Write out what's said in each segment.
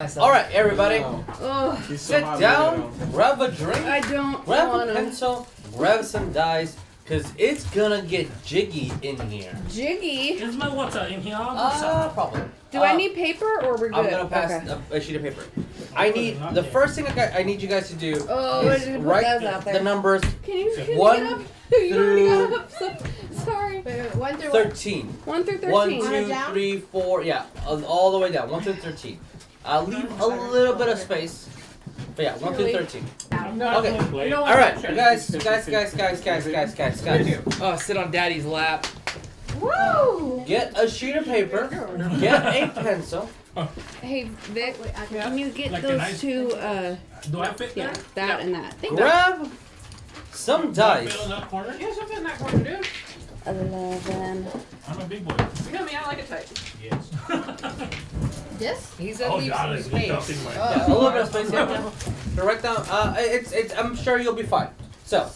All right, everybody, Sit down, grab a drink, I don't grab wanna. a pencil, grab some dice, because it's gonna get jiggy in here. Jiggy? Is my water in here? Probably. Do I need paper or we're good? I'm gonna pass a sheet of paper. I need the first thing I need you guys to do Oh, is write out there. the numbers Can you get 1 up? You already through got up. So, sorry. Wait, 1 through 13. 1 through 13. 1, On a 2, down? 3, 4, yeah, all the way down. 1 through 13. I'll leave a little bit of space. But yeah, 1 through Really? 13. Okay. Okay. All right, guys. Oh, sit on daddy's lap. Woo! Get a sheet of paper. Get a pencil. Hey, Vic, can you get Like a those nice- two, Do I fit yeah, there? that and that. Grab some Do I fit dice. on that corner? Yes, I'm in that corner, dude. 11. I'm a big boy. You know me, I like it tight. Yes. This? He said Oh, leave God, some it's space. nothing like Yeah, a little bit of space. Yeah. Direct down. It's. I'm sure you'll be fine. So,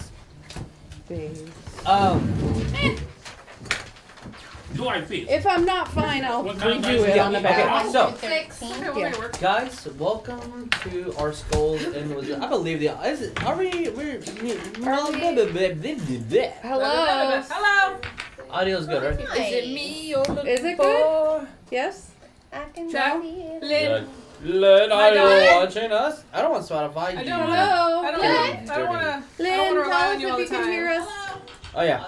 Do I fit? If I'm not fine, I'll What kind of redo dice it do on the you back. okay. So, 6. Okay, we'll Yeah. make it work. guys, welcome to our skulls and wizards. I believe the. Is it? Are we? We're. Hello. Hello. Audio's good, right? Is it me you're looking Is it for? good? Yes? I can Ciao. Lynn. Lynn, My are you darling. watching us? I don't want Spotify. I you- don't Hello. I don't Lynn. want to Lynn, rely tell on us you all if the you can time. hear us. Oh yeah.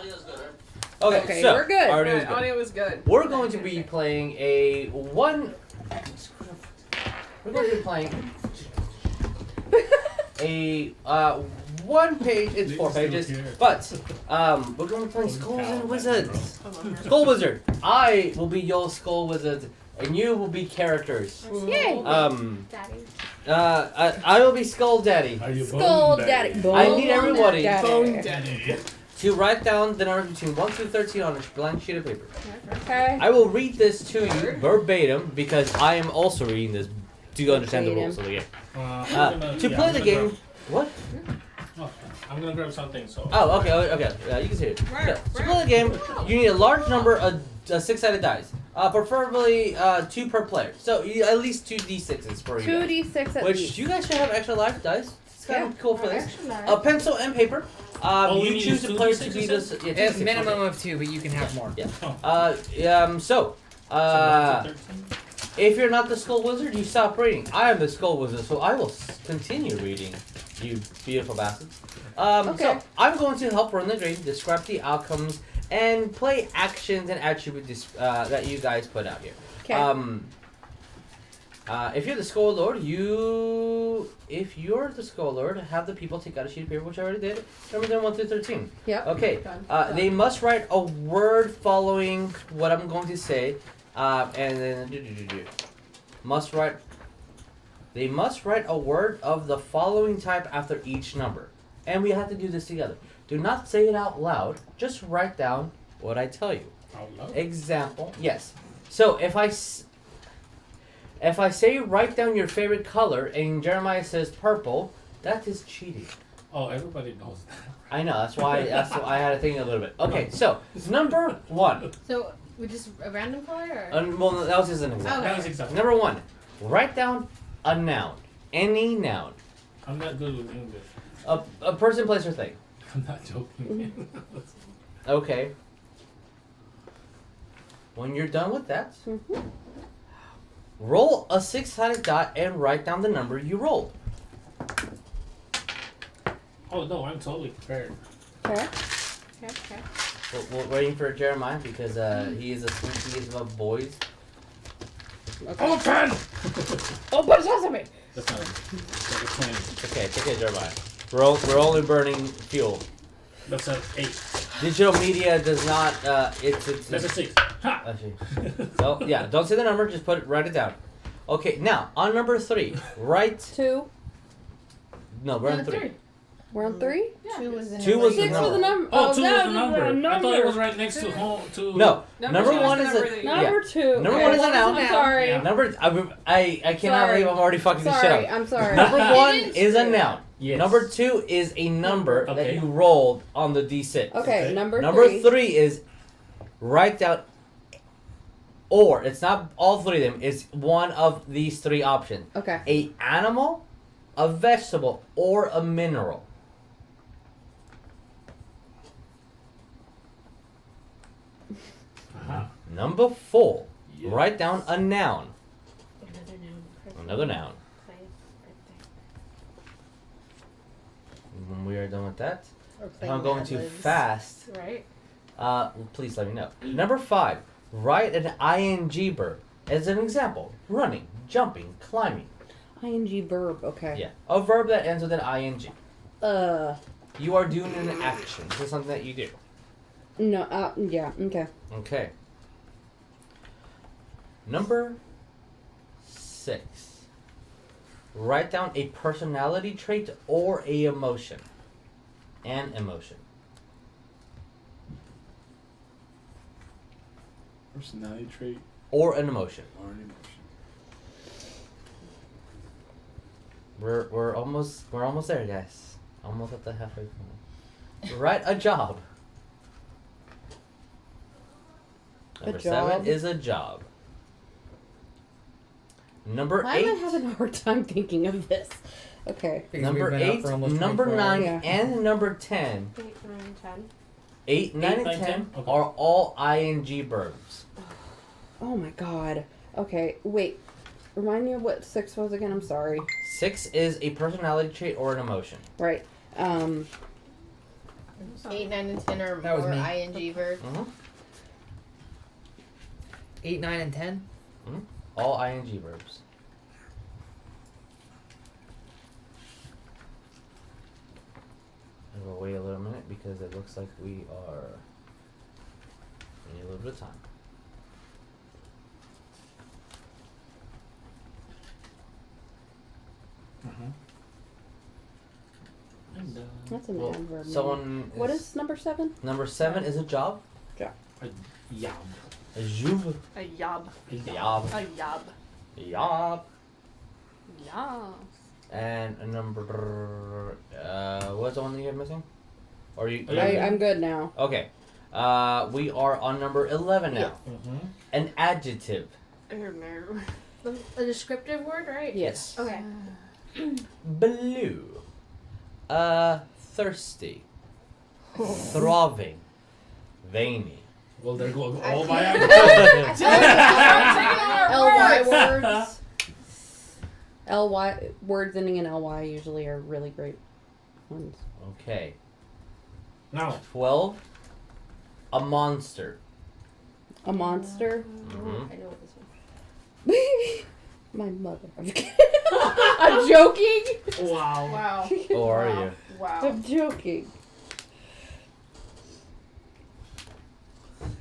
Okay, Okay, so we're good. Audio's Good. good. Audio is good. We're going to be playing a one. We're going to be playing a one page. It's 4 pages, but we're going to be playing Skulls and Wizards. Skull Wizard. I will be your Skull Wizard, and you will be characters. Yay. I will be Skull Daddy. Are you Skull bone daddy. I need everybody Daddy. daddy? to write down the numbers between 1 through 13 on a blank sheet of paper. Okay. I will read this to you verbatim because I am also reading this to understand the rules of the game. To play the game, what? I'm gonna grab something. So. Oh, okay. You can see it. Where? Yeah. To play the game, you need a large number of 6-sided dice, preferably 2 per player. So at least 2 d6s for you. guys. 2d6 at Which least. you guys should have extra life dice. It's kind of cool for this. Nice. A pencil and paper. we You need choose the 2 players to d6s be this. Yeah, It's 2d6, minimum okay. of 2, but you can have more. Yeah. So If you're not the Skull Wizard, you stop reading. I am the Skull Wizard, so I will continue reading, you beautiful bastards. Okay. So, I'm going to help run the game, describe the outcomes, and play actions and attributes that you guys put out here. Okay. If you're the Skull Lord, if you're the Skull Lord, have the people take out a sheet of paper, which I already did. Number them 1 through 13. Yep. Okay. They must write a word following what I'm going to say, and then They must write a word of the following type after each number, and we have to do this together. Do not say it out loud. Just write down what I tell you. Example. Yes. So if I say write down your favorite color and Jeremiah says purple, that is cheating. Oh, everybody knows that. I know. That's why I had to think a little bit. Okay. So number 1. So, we just a random color or? Well, that was just an example. Okay. That was exactly. Number 1. Write down a noun. Any noun. I'm not good with English. A person, place, or thing. I'm not joking. Okay. When you're done with that, roll a 6-sided die and write down the number you rolled. Oh no, I'm totally prepared. Okay. Okay. We're waiting for Jeremiah because he is a sneakiest of boys. Open! Oh, but it's awesome. That's not. That's a 20. It's okay, Jeremiah. We're only burning fuel. That's an 8. Digital media does not. It's. That's a 6. Ha! Actually. So yeah, don't say the number. Just write it down. Okay, now on number 3, write. 2. No, we're on 3. We're on 3? Yeah. 2 was the 2 was the 6 was the number. number. Oh, 2 was that the number. I thought it was right next to home. To No, Number number two is 1 the is number a. that you- Number 2. Number one is a noun. I'm sorry. Yeah. Number. I cannot Sorry. believe I'm already fucking this shit Sorry, up. I'm sorry. Number 1 didn't is a say noun. Yes. Number 2 is a number that Okay. you rolled on the d6. Okay, Okay. number Number 3. 3 is write down or it's not all three of them. It's one of these three options: Okay. a animal, a vegetable, or a mineral. Uh-huh. Number 4. Yes. Write down a noun. Another noun. Another noun. Place, When we are done with that, Or if play I'm going Mad too Libs. fast, birthday. uh, please let me know. Number 5. Write an ing verb. As an example, running, jumping, climbing. ING verb. Okay. Yeah, a verb that ends with an ing. You are doing an action. This is something that you do. No. Yeah. Okay. Okay. Number 6. Write down a personality trait or a emotion. An emotion. Personality trait Or an emotion. or an emotion. We're almost there, guys. Almost at the halfway point. Write a job. Number 7 job? is a job. Number Why 8. am I having a hard time thinking of this? Okay. Because Number we've been up 8, for almost number 24 hours. 9, Yeah. and number 10. 8, 9, 10. 8, 9, and 9, 10 10? Okay. are all ing verbs. Oh my god. Okay. Wait. Remind me of what 6 was again. I'm sorry. 6 is a personality trait or an emotion. Right. 8, 9, and 10 are That was more me. ing verbs. Mm-hmm. 8, 9, and 10. All ing verbs. And we'll wait a little minute because it looks like we are in a little bit of time. Uh-huh. I'm done. That's an Well, adverb. someone. What is number 7? Number 7 is a job. A yob. A job. A yob. A yob. Job. A yob. Job. Yeah. And a number. What's the one that you're missing? Or you? I'm good now. Okay. We are on number 11 now. Mm-hmm. An adjective. Oh no. A descriptive word, right? Yes. Okay. Blue. Thirsty. Throbbing. Veiny. Well, there go I all my LY words. LY words ending in LY usually are really great ones. Okay. No. 12. A monster. A monster. Mhm. I know what this one. My mother. I'm kidding. I'm joking. Wow. Wow. Or are Wow. you? Wow. I'm joking.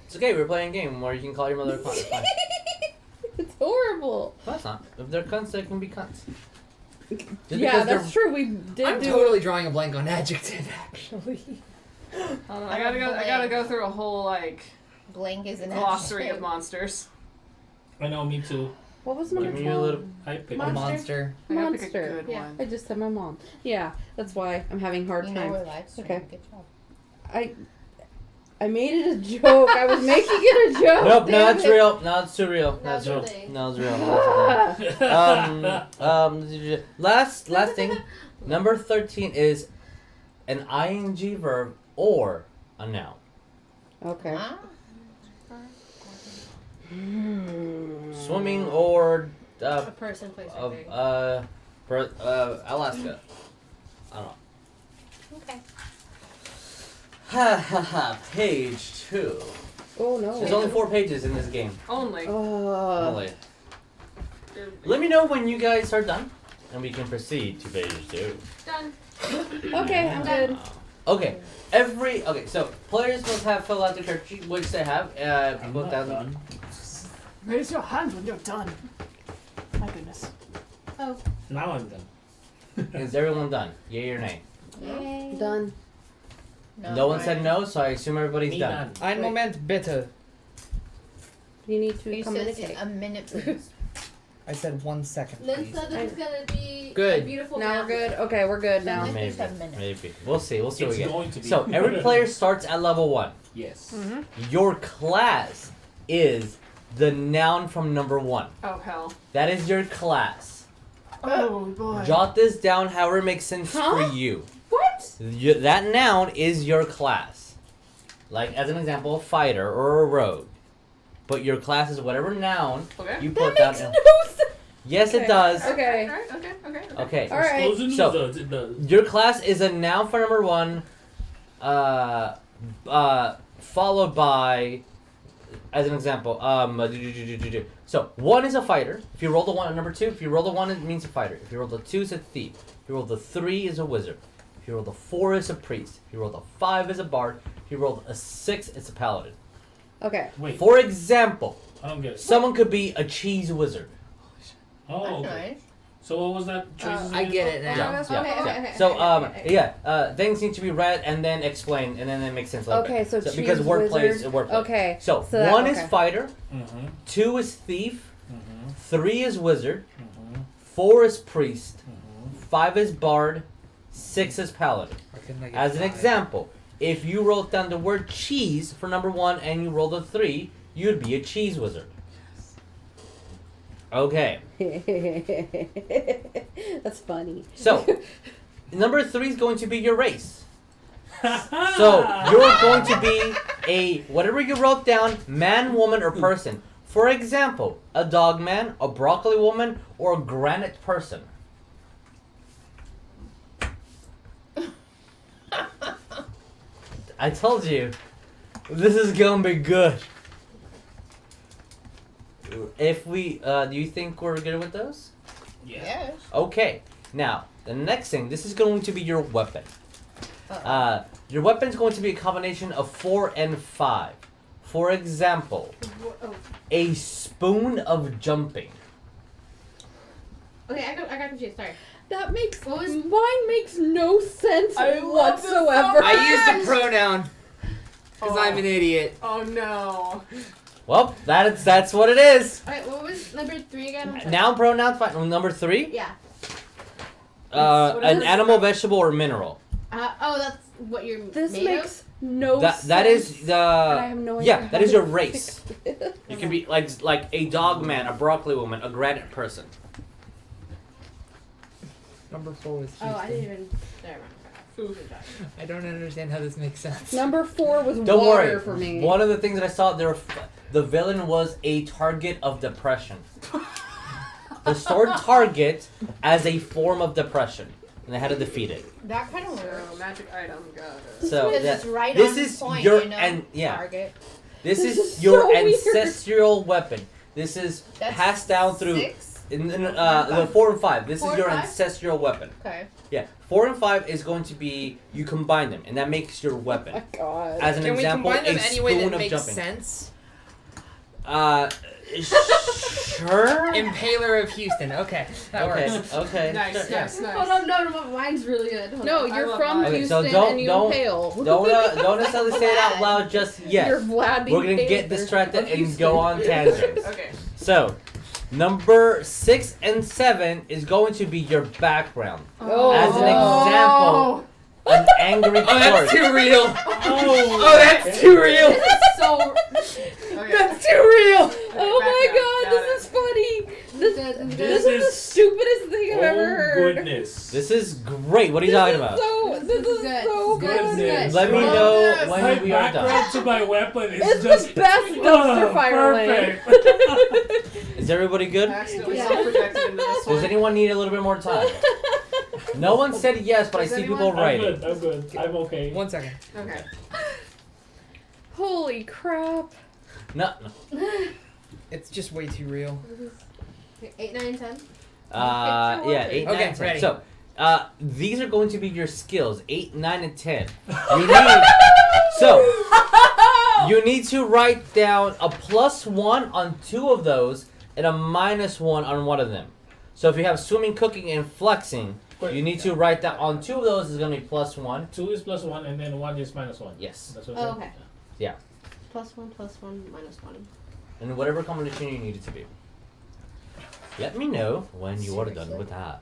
It's okay, we're playing a game where you can call your mother a cunt. It's fine. It's horrible. No, it's not. If they're cunts, they can be cunts. Just Yeah, because that's true. We did I'm do totally drawing a blank on adjective, actually. Hold on, I gotta go through a whole like Blank is an glossary adjective. of monsters. I know, me too. What was number Give me a 12? little. I picked A Monster. monster. I gotta pick a Monster. good Yeah. one. I just said my mom. Yeah, that's why I'm having hard You know time. we're live streaming. Okay. Good job. I made it a joke. I was making it a joke. Nope, no, damn it's it. real. No, it's too real. No, That's real. it's real. No, it's real. That's real. Last thing. Number 13 is an ing verb or a noun. Okay. Huh? Swimming or A person, place, or thing. Alaska. I don't know. Okay. Ha ha ha. Page 2. Oh no. There's only 4 pages in this game. Only. Only. Let me know when you guys are done, and we can proceed to page 2. Done. Okay, I'm good. Okay. So players must have filled out the character sheet, which they have. I'm Both not down. done. Raise your hand when you're done. My goodness. Now I'm done. Is everyone done? Yay or nay? Yay. Done. No one said no, so I assume everybody's Me done. Ein Moment bitte. You need to You said communicate. a minute, please. I said 1 second, Lynn please. said it's gonna be Good. a beautiful Now we're family. good. Okay, we're good now. Maybe Maybe. 7 minutes. Maybe. We'll see. We'll see what It's we get. going to be. So every player starts at level 1. Yes. Mm-hmm. Your class is the noun from number 1. Oh hell. That is your class. Oh boy. Jot this down however it makes sense for you. What? That noun is your class. Like, as an example, a fighter or a rogue. But your class is whatever noun Okay. you That put makes down. no sense. Yes, Okay. it does. Okay. Alright, okay. Okay. All right. Explosion So- does, it does. Your class is a noun for number 1, followed by, as an example, so 1 is a fighter. If you roll the 1 on number 2, if you roll the 1, it means a fighter. If you roll the 2, it's a thief. If you roll the 3, is a wizard. If you roll the 4, is a priest. If you roll the 5, is a bard. If you roll a 6, it's a paladin. Okay. Wait, For example, I don't get it. someone could be a cheese wizard. Oh, That's okay. nice. So what was that? Choices I again? get it Yeah, now. yeah, Okay, yeah. okay, So, okay. things need to be read and then explained, and then it makes sense later. Okay, so because cheese wordplay is wizard. wordplay. Okay. So, So that- 1 okay. is fighter, Mm-hmm. 2 is thief, Mm-hmm. 3 is wizard, Mm-hmm. 4 is priest, Mm-hmm. 5 is bard, 6 is paladin. Why couldn't I get As an 5? example, if you wrote down the word cheese for number 1 and you rolled a 3, you'd be a cheese wizard. Okay, That's funny. so number 3 is going to be your race. So you're going to be a whatever you wrote down, man, woman, or person. For example, a dog man, a broccoli woman, or a granite person. I told you, this is gonna be good. If we, do you think we're good with those? Yeah. Yes. Okay. Now, the next thing, this is going to be your weapon. Uh-oh. Your weapon is going to be a combination of 4 and 5. For example, Oh. a spoon of jumping. Okay, I got confused. Sorry. That makes What was- mine makes no sense I love this so whatsoever. much. I used a pronoun because I'm an idiot. Oh no. Well, that's what it is. Alright, what was number 3 again? I'm sorry. Noun, pronoun, fine. Number 3, Yeah. What is an this? animal, vegetable, or mineral. Oh, that's what you're This made makes no sense. That is the And I have no idea yeah. how That is to your race. fix it. You can be like a dog man, a broccoli woman, a granite person. Number 4 was Houston. Oh, I didn't even. Never mind. I don't understand how this makes sense. Number 4 was Don't water worry. for me. One of the things that I saw there, the villain was a target of depression. The sword target as a form of depression, and they had to defeat it. That kind of So, works. magic item, got it. So Because that, it's right this on is point, your you know, and yeah, target. this This is is your so weird. ancestral weapon. This is That's passed down through 6? the 4 and 5. This 4 is and your 5? ancestral weapon. Okay. Yeah, 4 and 5 is going to be you combine them, and that makes your weapon. Oh my god. As an Can we example, combine them a any way spoon that of makes jumping. sense? Sure. Impaler of Houston. Okay, that Okay. works. Okay. Nice, sure, yeah. nice, nice. Hold on, no, mine's really good. Hold No, on. I you're love from mine. Okay, so Houston and you don't- impale. Don't necessarily say it out loud just yet. You're Vlad the We're gonna get Impaler distracted of and Houston. go on tangents. Okay. So, number 6 and 7 is going to be your background. Oh. As an example, an angry Oh, that's clerk. too real. Oh, Oh, that's too real. So. Okay. That's too real. Oh my Background, god, this is funny. This This is the is- stupidest thing I've ever oh heard. goodness. This is great. What are you talking about? This is good. so This is good. Goodness. Let me Well, know My when we are done. background to my weapon is It's just the best dumpster fire lane. perfect. Is everybody good? I accidentally Yeah. self-projected into this Does one. anyone need a little bit more time? No one said yes, but I Does see anyone? people I'm writing. good. I'm good. I'm okay. 1 second. Okay. Holy crap. No. It's just way too real. 8, 9, 10. Yeah, 8, 9, Okay, 10. ready. So, these are going to be your skills 8, 9, and 10. You need, so, you need to write down a +1 on 2 of those and a -1 on 1 of them. So, if you have swimming, cooking, and flexing, Wait. you need to write that on 2 of those is going to be +1. 2 is +1 and then 1 is -1. Yes. That's what Oh, I'm okay. Yeah. +1, +1, -1. And whatever combination you need it to be. Let me know when you are done Seriously? with that.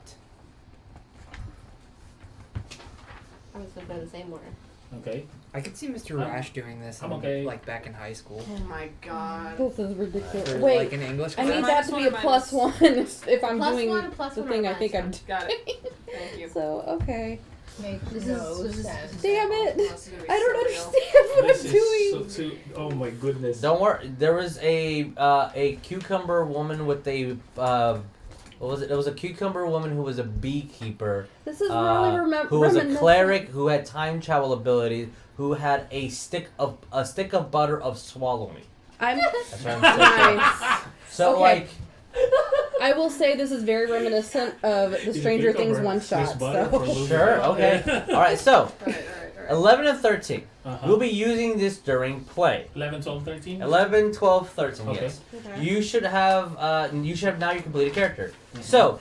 I was going to put in the same order. Okay. I could see Mr. I'm- Rash doing this. I'm in, okay. Like back in high school. Oh my god. This is ridiculous. Or Wait, like in English I class. need that Minus to one be a or plus minus? one if I'm Plus doing one, plus the one, thing or I think I'm minus Got it. Thank you. So, okay. Makes This no is- sense. Damn it. This is gonna be I don't so real. understand what This I'm doing. is so too. Oh my goodness. Don't worry. There was a cucumber woman with a what was it? It was a cucumber woman who was a beekeeper. This is really Who was a reminiscent. cleric who had time travel abilities, who had a stick of butter of swallow me. I'm That's what I'm saying. nice. So Okay. like, I will say this is very reminiscent of the He's a Stranger Things cucumber. one Miss shot. Butter for So. losing sure, it. okay, all right. So Alright. 11 and 13. Uh-huh. We'll be using this during play. 11, 12, 13? 11, 12, 13. Okay. Yes. Okay. You should have now your completed character. So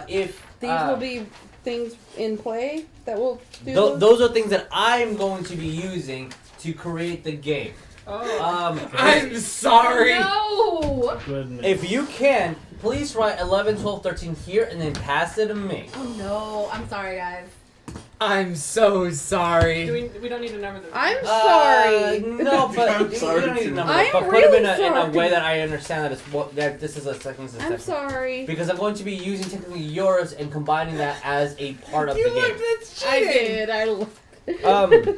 if These will be things in play that will do. those are things that I'm going to be using to create the game. Oh. I'm sorry. No! Goodness. If you can, please write 11, 12, 13 here and then pass it to me. Oh no, I'm sorry, guys. I'm so sorry. We don't need to number them. I'm sorry. No, but I'm you sorry don't need to too. number I it, but am put them in really a sorry. way that I understand that this is a second system. I'm sorry. Because I'm going to be using technically yours and combining that as a part of the game. I did. I.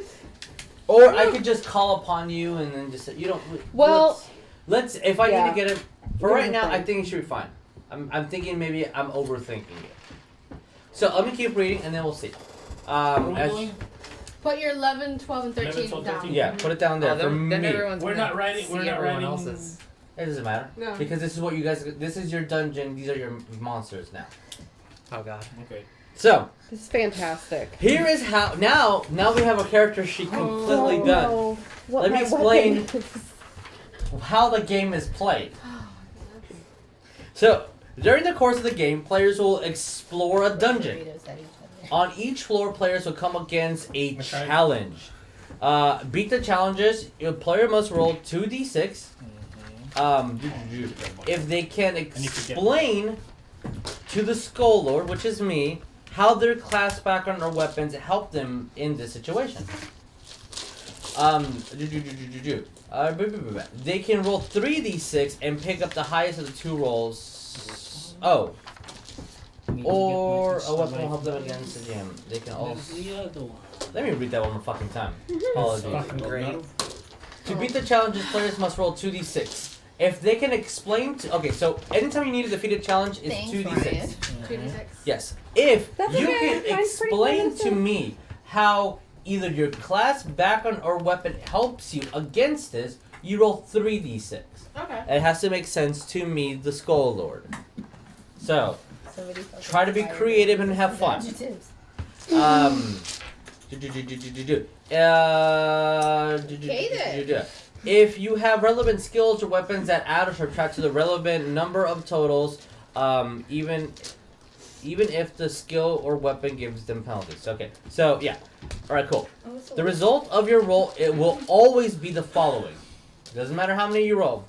Or I could just call upon you and then just you don't. Well, let's if I yeah. need to get it for Here's right the now, I thing. think it should be fine. I'm thinking maybe I'm overthinking it. So let me keep reading and then we'll see. What are we as- doing? Put your 11, 12, and 13 11, 12, down. 13. yeah, put it down there Oh, for then me. everyone's We're gonna not writing- see we're not everyone writing- else's. It doesn't matter No. because this is what you guys. This is your dungeon. These are your monsters now. Oh god. Okay. So this is fantastic. here is how. Now we have a character sheet completely Oh, done. no. What Let me my explain. weapon is. How the game is played. So, during the course of the game, players will explore a dungeon. Doritos at each other. On each floor, players will come against a Okay. challenge. Beat the challenges. Your player must roll 2d6. If they can explain to the Skull Lord, which is me, how their class background or weapons help them in this situation. They can roll 3d6 and pick up the highest of the two rolls. Oh, or a weapon will help them against the jam. They can also. Let me read that one more fucking time. Apologies. Fucking great. To beat the challenges, players must roll 2d6. If they can explain to... Okay, so anytime you need to defeat a challenge, it's Thanks, 2d6. Ryan. 2d6. Yes. If That's you okay, can mine's pretty explain to innocent. me how either your class, background, or weapon helps you against this, you roll 3d6. Okay. It has to make sense to me, the Skull Lord. So, Somebody fucking try to be fired creative me. and have fun. Adjectives. If you have relevant skills or weapons that add or subtract to the relevant number of totals, even if the skill or weapon gives them penalties. Okay, so yeah. Alright, cool. Oh, so The result of your roll, it will always be the following. Doesn't matter how many you roll.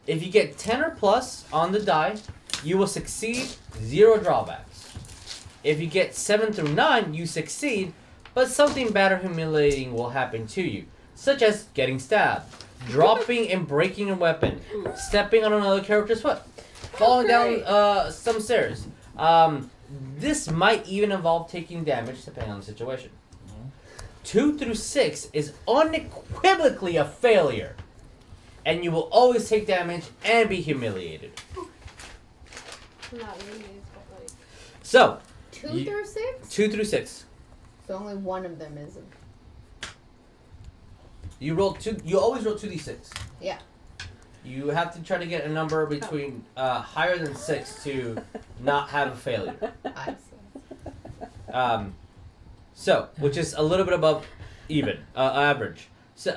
If you get 10 or plus on the die, you will succeed, 0 drawbacks. If you get 7 through 9, you succeed, but something bad or humiliating will happen to you, such as getting stabbed, dropping and breaking a weapon, stepping on another character's foot, falling down some stairs. This might even involve taking damage, depending on the situation. 2 through 6 is unequivocally a failure, and you will always take damage and be humiliated. Not really, but like. So, 2 You- through 6? 2 through 6. So only one of them is. You roll 2. You always roll 2d6. Yeah. You have to try to get a number between higher than 6 to not have a failure. I see. So, which is a little bit above even average. So,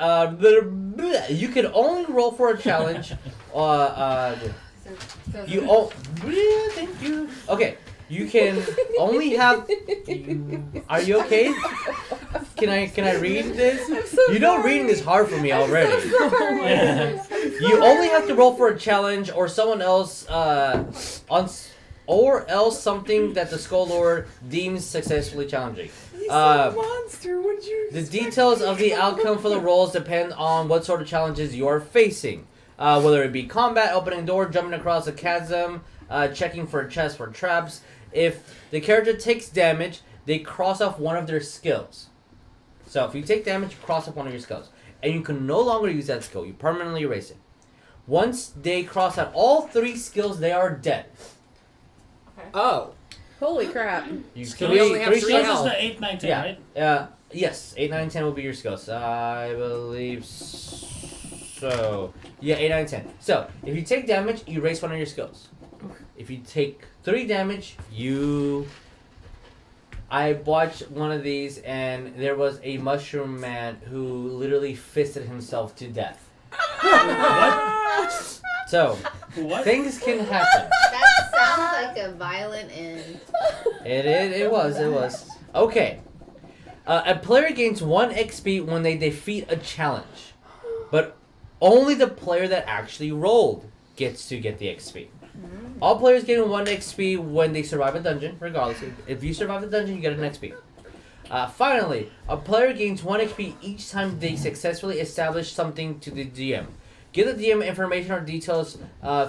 you can only roll for a challenge. You thank you. Okay, you can only have. Are you okay? Can I read this? I'm so You know, sorry. reading is hard for me I'm already. so sorry. You only have to roll for a challenge or someone else or else something that the Skull Lord deems successfully challenging. monster. Would you? The details of the outcome for the rolls depend on what sort of challenges you're facing. Whether it be combat, opening a door, jumping across a chasm, checking for chests for traps. If the character takes damage, they cross off one of their skills. So if you take damage, you cross off one of your skills. And you can no longer use that skill. You permanently erase it. Once they cross out all 3 skills, they are dead. Oh. Holy crap. You So we only have skills three is health. the 8, 9, 10, Yeah. right? Yes, 8, 9, 10 will be your skills. I believe so. Yeah, 8, 9, 10. So, if you take damage, you erase one of your skills. If you take 3 damage, I watched one of these, and there was a mushroom man who literally fisted himself to death. What? So, What? things can happen. That sounds like a violent end. It was. Okay. A player gains 1 XP when they defeat a challenge. But only the player that actually rolled gets to get the XP. All players gain 1 XP when they survive a dungeon, regardless. If you survive the dungeon, you get an XP. Finally, a player gains 1 XP each time they successfully establish something to the DM. Give the DM information or details,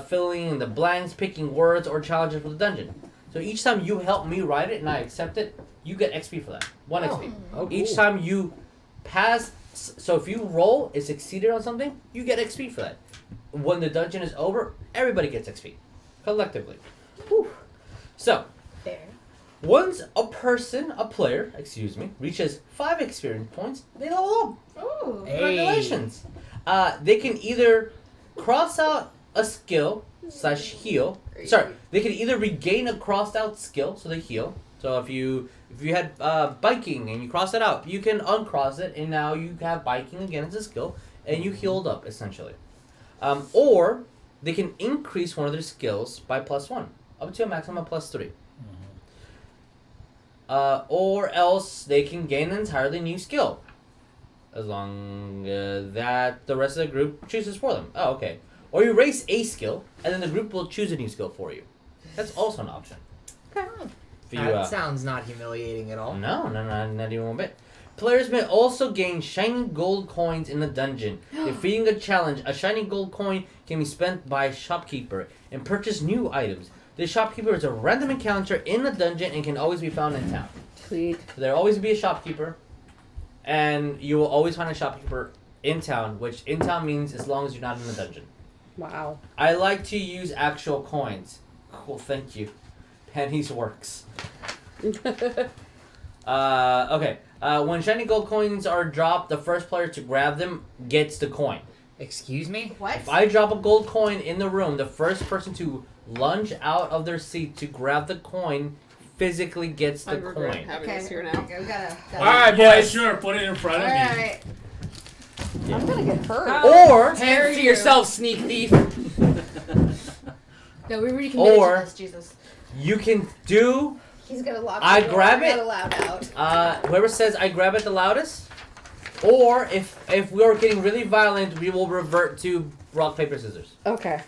filling in the blanks, picking words, or challenges for the dungeon. So each time you help me write it and I accept it, you get XP for that. 1 XP. Oh, Each cool. time you pass, so if you roll and succeeded on something, you get XP for that. When the dungeon is over, everybody gets XP. Collectively. Whew. So, Fair. once a player, reaches 5 experience points, they level up. Ooh. Hey. Congratulations. They can either cross out a skill / heal. Sorry, they can either regain a crossed out skill, so they heal. So if you had biking and you cross it out, you can uncross it, and now you have biking again as a skill, and you healed up essentially. Or they can increase one of their skills by +1, up to a maximum of +3. Or else they can gain an entirely new skill, as long that the rest of the group chooses for them. Oh, okay. Or you erase a skill, and then the group will choose a new skill for you. That's also an option. Okay. If you, That sounds not humiliating at all. no, not even one bit. Players may also gain shiny gold coins in the dungeon. Defeating a challenge, a shiny gold coin can be spent by a shopkeeper and purchase new items. The shopkeeper is a random encounter in the dungeon and can always be found in town. Sweet. So there'll always be a shopkeeper, and you will always find a shopkeeper in town, which in town means as long as you're not in the dungeon. Wow. I like to use actual coins. Cool, thank you. Pennies works. Okay. When shiny gold coins are dropped, the first player to grab them gets the coin. Excuse me? What? If I drop a gold coin in the room, the first person to lunge out of their seat to grab the coin physically gets the I regret coin. having Okay, this here now. Okay, we gotta. Alright, Yeah, boys. sure. Put it in front of me. Alright. I'm gonna get hurt. Or Hands Dare to you. yourself, sneak thief. No, we already committed Or- to this, Jesus. you can do He's gonna lock I the door. grab We're it. not allowed out. whoever says I grab it the loudest, or if we are getting really violent, we will revert to rock paper scissors. Okay.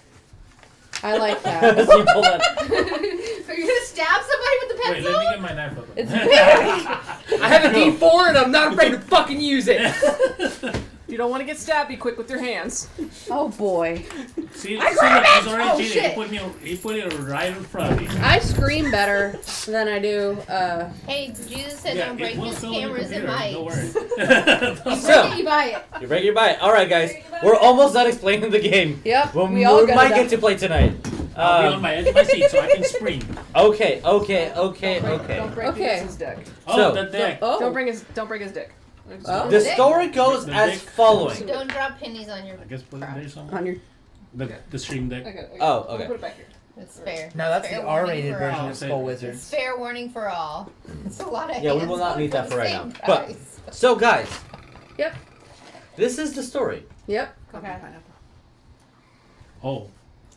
I like that. So you pull that- Are you gonna stab somebody with the Wait, pencil? let me get my knife up. It's I have a D4 and I'm not afraid to fucking use it. If you don't want to get stabbed, be quick with your hands. Oh boy. See, I look, grab he's it! already Oh, cheated. shit. He put it right in front of me. I scream better than I do. Hey, Jesus said Yeah, don't it break will his fill your cameras and computer. Don't mics. worry. So You buy it. you're ready to buy it. All right, guys, we're almost done explaining the game. Yep. We We all got might it. get to play tonight. I'll be on my edge of my seat so I can scream. Okay. Don't break Okay. his dick. Oh, So- the deck. Oh. Don't break his dick. Oh. The story goes The as dick. following. Don't drop pennies on your. I guess put it there somewhere. On your. The stream deck. Okay. Oh, I'll okay. put it back here. It's fair. No, that's Fair the warning R-rated for version all. of Skull Wizard. It's fair warning for all. It's a lot of Yeah, we hands will not on need that the for right same now. But- guys. So, guys. Yep. This is the story. Yep. Okay. Oh.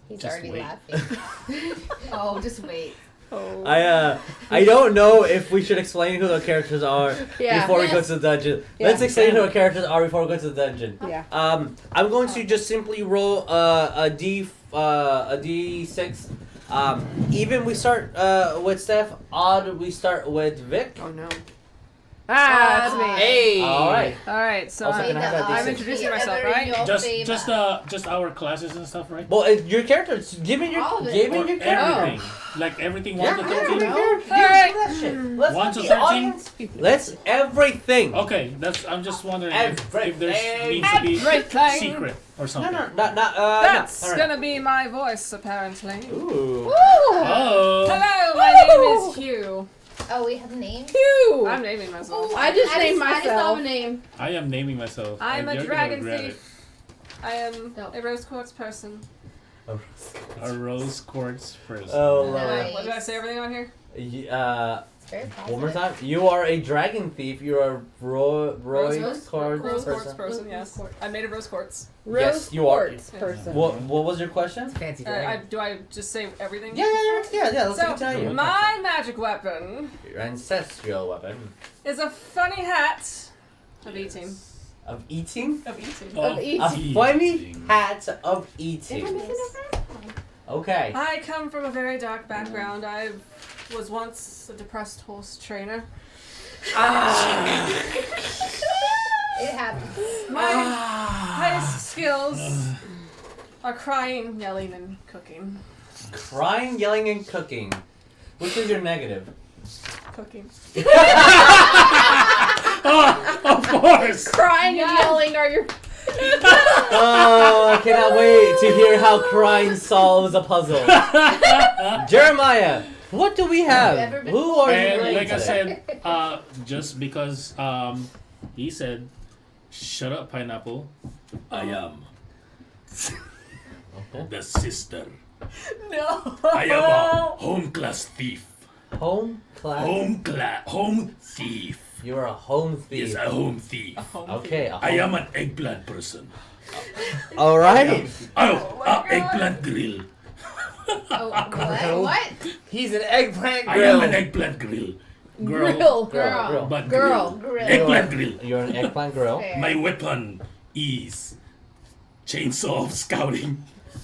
He's Just already wait. laughing. Oh, just wait. Oh. I don't know if we should explain who the characters are Yeah. before we go Yes. to the dungeon. Yeah. Let's explain who the characters are before we go to the dungeon. Yeah. I'm going to just simply roll a d6. Even we start with Steph. Odd we start with Vic. Oh no. That's me. Hey. All right. All right, so Also, I'm, can I have that I'm D6? introducing myself, Ever right? your Just favor. just our classes and stuff, right? Well, your character. Give me All of it. Give me Or your character. everything. Like everything Yeah, 1 to yeah, 13? yeah, No. Give Alright. me that shit. Let's 1 let to the 13? audience- Let's everything. Okay, I'm just wondering if there's Everything. needs to be Everything. secret or No, something. no, That's no. gonna be my voice, apparently. Ooh. Oh. Hello, my name is Hugh. Oh, we have names? Hugh. I'm naming myself. I just named I just thought myself. of a name. I am naming myself. I'm and a you're gonna dragon regret thief. I am No. a rose quartz person. it. A rose quartz person. Oh, love Nice. it. What did I say? Everything on here? It's very positive. One more time. You are a dragon thief. You are a Rose card quartz person. person. Yes. I made a rose quartz. Yes, Rose you are. quartz person. What was your question? Fancy I, dragon. do I just say everything? Yeah. Let's So, get to know you. my magic weapon Your ancestral weapon is a funny hat of eating. of eating. Of eating. Of A funny hat of eating. Okay. I come from a very dark background. I was once a depressed horse trainer. It happens. My highest skills are crying, yelling, and cooking. Crying, yelling, and cooking. Which is your negative? Cooking. Oh, of course. Crying and yelling are your. Oh, I cannot wait to hear how crying solves a puzzle. Jeremiah, what do we have? Have you ever been- Who are you And playing like I today? said, just because he said, "Shut up, pineapple." I am Okay. the sister. No. I am a home class thief. Home class. Home thief. You're a home thief. Yes, a home thief. Okay. I am an eggplant person. All right. Oh, eggplant grill. Oh, what? What? He's an eggplant I grill. am an eggplant grill. Grill. Girl. But Girl. Grill. Eggplant grill. You're an eggplant grill. Fair. My weapon is chainsaw of scouting.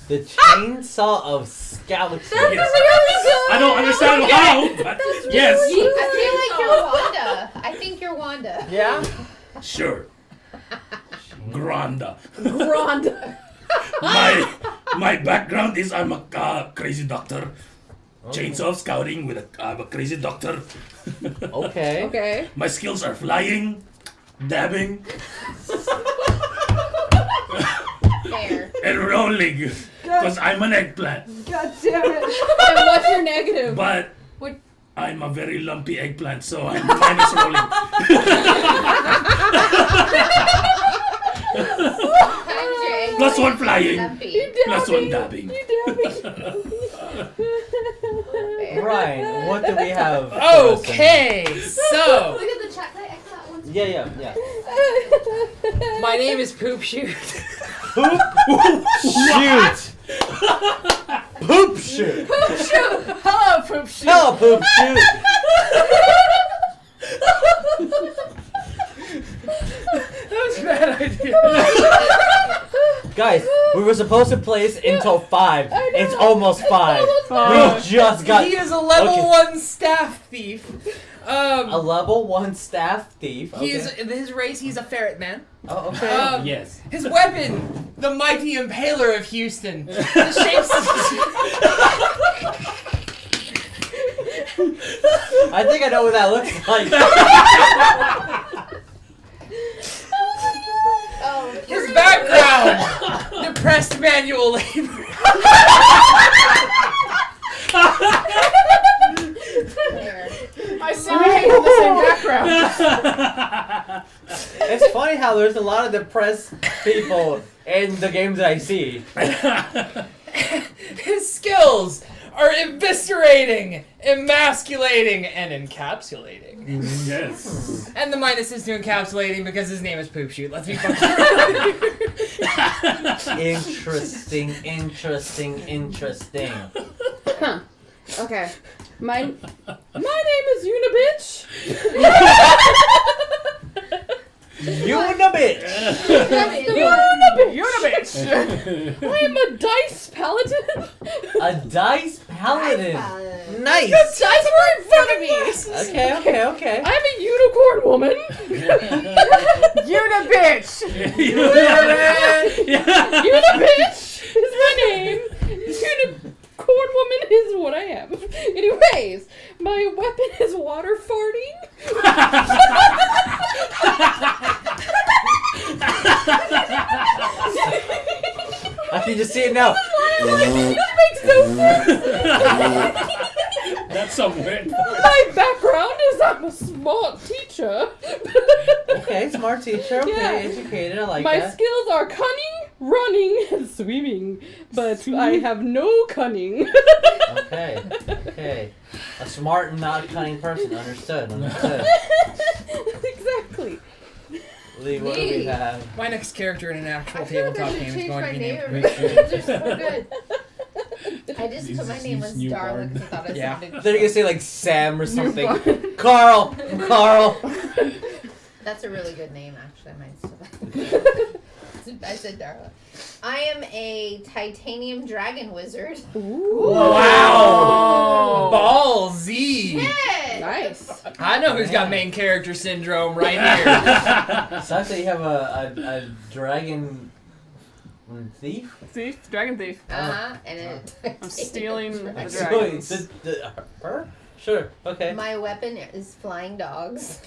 The chainsaw of scouting. Yes. I don't understand how, but yes. I feel like you're Wanda. I think you're Wanda. Yeah? Sure. Granda. Rhonda. My background is I'm a crazy doctor. Okay. Chainsaw of scouting with I'm a crazy doctor. Okay. Okay. My skills are flying, dabbing, Fair. and rolling. Because I'm an eggplant. God damn it. And what's your negative? But What? I'm a very lumpy eggplant, so I'm minus rolling. Times your egg Plus white one flying. lumpy. Plus one dabbing. Fair. Ryan, what do we have? for us Okay, so Look at the chat. Can I X that one? Yeah. my name is Poop Shoot. Poop shoot. Poop shoot. Hello, poop shoot. Hello, poop shoot. That was a bad idea. Guys, we were supposed to place until 5. I know. It's almost 5. Five. We just got He is a level Okay. 1 staff thief. a level 1 staff thief. Okay. He is in his race. He's a ferret man. Oh, okay. Yes. His weapon, the mighty impaler of Houston. The shapes. I think I know what that looks like. Oh, His background, depressed manual labor. fair. I see we came from the same background. It's funny how there's a lot of depressed people in the games that I see. His skills are eviscerating, emasculating, and encapsulating. Yes. And the minus is to encapsulating because his name is Poop Shoot. Let's be fucking Interesting. Okay. My name is Unibitch. Unibitch. Unibitch. I am a dice paladin. A dice paladin. nice. Dice were in front of me. Okay. I'm a unicorn woman. Unibitch! Unibitch is my name. Unicorn woman is what I am. Anyways, my weapon is water farting. I can just see it now. This makes no sense. That's some weird. My background is I'm a smart teacher. Okay, smart teacher. Okay, Yeah. educated. I like My that. skills are cunning, running, and swimming, but I have no cunning. Okay. A smart and not cunning person. Understood. Exactly. Lee, what do we have? My next character in an actual I feel like tabletop I game should is change going my to be name. named Names are so good. I just These- put my name these as new Darla bard. because I thought it Yeah. sounded They're gonna say like Sam or something. Carl. That's a really good name, actually. I might still. I said Darla. I am a titanium dragon wizard. Wow! Ballsy! Yeah. Nice. I know who's got main character syndrome right here. Sucks that you have a dragon thief. Thief? Dragon thief. And it. I'm stealing the Actually, dragons. her? Sure. Okay. My weapon is flying dogs.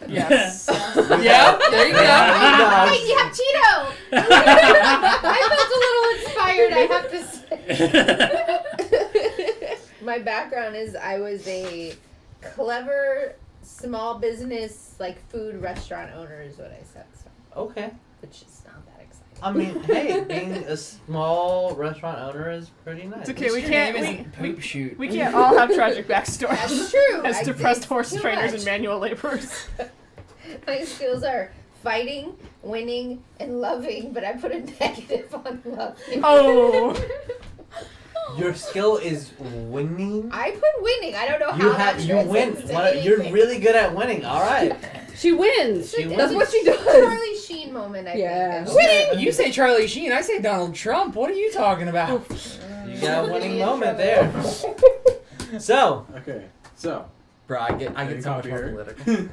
Yes. Yeah, there you go. Wait, you have Cheeto! I felt a little inspired, I have to say. My background is I was a clever small business, like food restaurant owner is what I said. So, Okay. which is not that exciting. I mean, hey, being a small restaurant owner is pretty nice. It's okay, we Your can't name isn't Poop Shoot. we can't all have tragic backstories. That's true. As I depressed did horse too trainers much. and manual laborers. My skills are fighting, winning, and loving, but I put a negative on loving. Oh. Your skill is winning. I put winning. I don't know You how that win. translates to You're anything. really good at winning. All right. She wins. She That's wins. what she does. Charlie Sheen moment, I Yeah. think. Winning? You say Charlie Sheen, I say Donald Trump. What are you talking about? You got a winning moment there. So, Okay, so Bro, I get so much more here. political.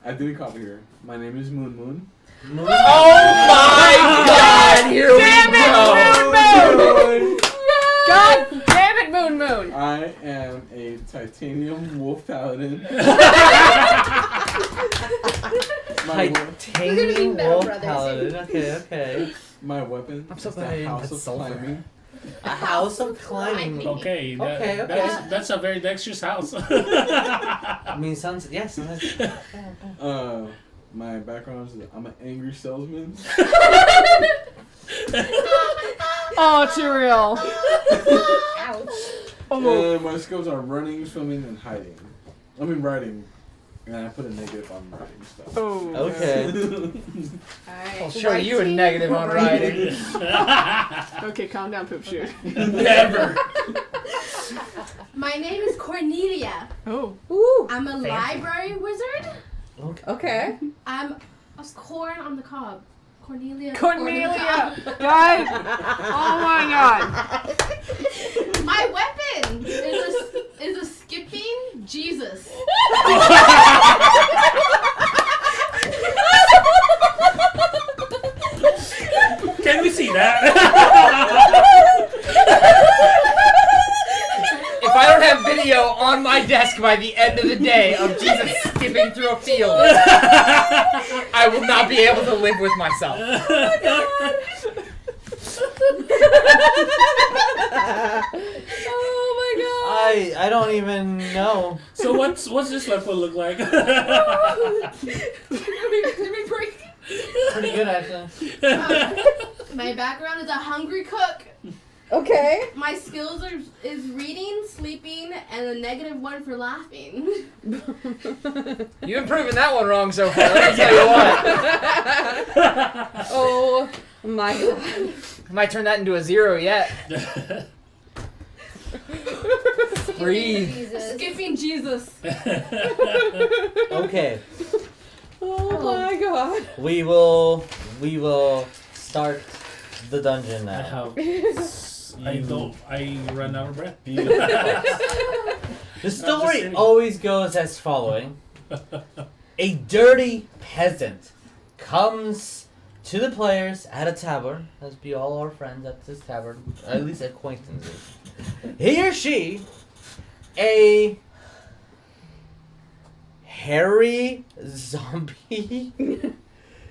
I did a copy here. My name is Moon Moon. Moon. Oh my God! Here Damn we it, go. Moon God damn it, Moon Moon! I am a titanium wolf paladin. my, We're gonna be Titanium Metal wolf Brothers. paladin. Okay. my weapon I'm so is glad I the didn't House put of sulfur. Climbing. A house of climbing. Okay, Okay. That's a very dexterous house. I mean, sounds. Yes. My background is I'm an angry salesman. Oh, too real. Ouch. Oh. And my skills are running, swimming, and hiding. I mean writing. And I put a negative on writing stuff. Oh. Okay. I'll Alright. show you a negative on writing. Okay, calm down, Poop Shoot. Never. My name is Cornelia. Oh. Ooh. I'm a Fancy. library wizard. Okay. I'm a corn on the cob. Cornelia. Cornelia! God! Oh my God! My weapon is a skipping Jesus. Can we see that? If I don't have video on my desk by the end of the day of Jesus skipping through a field, I will not be able to live with myself. Oh my god. I don't even know. So what's this weapon look like? Let me break. Pretty good actually. My background is a hungry cook. Okay. My skills is reading, sleeping, and a -1 for laughing. You've been proving that one wrong so far. Let me tell you what. Oh my god. I might turn that into a 0 yet. Breathe. Jesus. Skipping Jesus. Okay. Oh my god. We will start the dungeon I now. have. I run out of breath. The story always goes as following. A dirty peasant comes to the players at a tavern. Let's be all our friends at this tavern, at least acquaintances. He or she, a hairy zombie.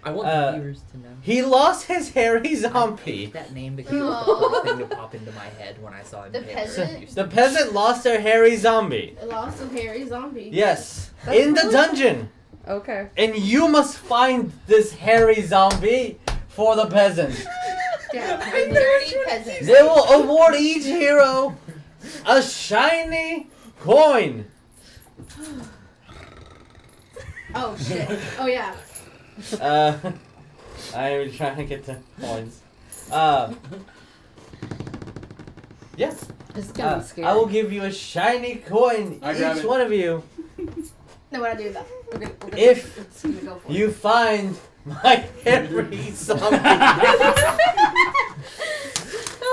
I want the viewers to know. He lost his hairy zombie. That name became the first thing to pop into my head when I saw him. The peasant? The peasant lost their hairy zombie. Lost of Harry Zombie. Yes, That's in the really- dungeon. Okay. And you must find this hairy zombie for the peasant. Yeah. A dirty peasant. They will award each hero a shiny coin. Oh shit. Oh yeah. I'm trying to get the coins. Yes. It's gonna be scary. I will give you a shiny coin, I got each it. one of you, No, what I do that? We're gonna if it's gonna go for it. you find my hairy zombie.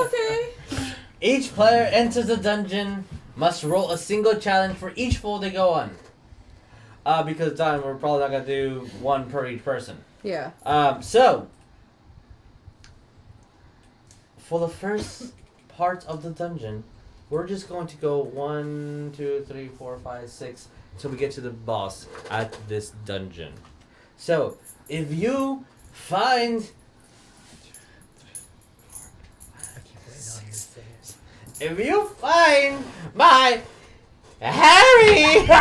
Okay. Each player enters the dungeon, must roll a single challenge for each floor they go on. Because time we're probably not gonna do one per each person. Yeah. So for the first part of the dungeon, we're just going to go 1, 2, 3, 4, 5, 6 until we get to the boss at this dungeon. So if you find If you find my Harry, a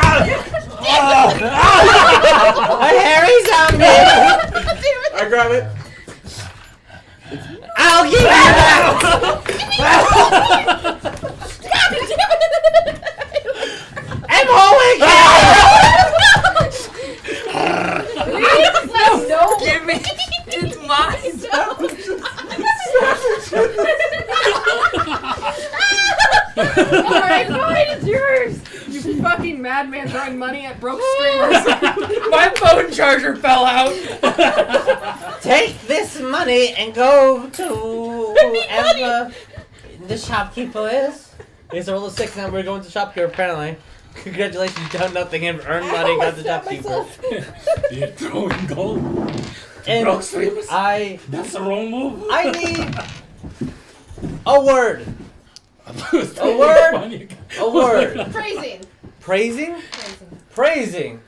hairy zombie, I got it. I'll give you that. I'm holding No. Give me. It's mine. Alright, fine, it's yours. You fucking madman throwing money at broke streamers. My phone charger fell out. Take this money and go to whoever the shopkeeper is. Okay, so roll a 6 now. We're going to shopkeeper apparently. Congratulations, you've done nothing and earned money. Got the shopkeeper. You're throwing gold. And Broke streamers? That's the wrong move. I need a word. A word. A word. Praising. Praising? Praising.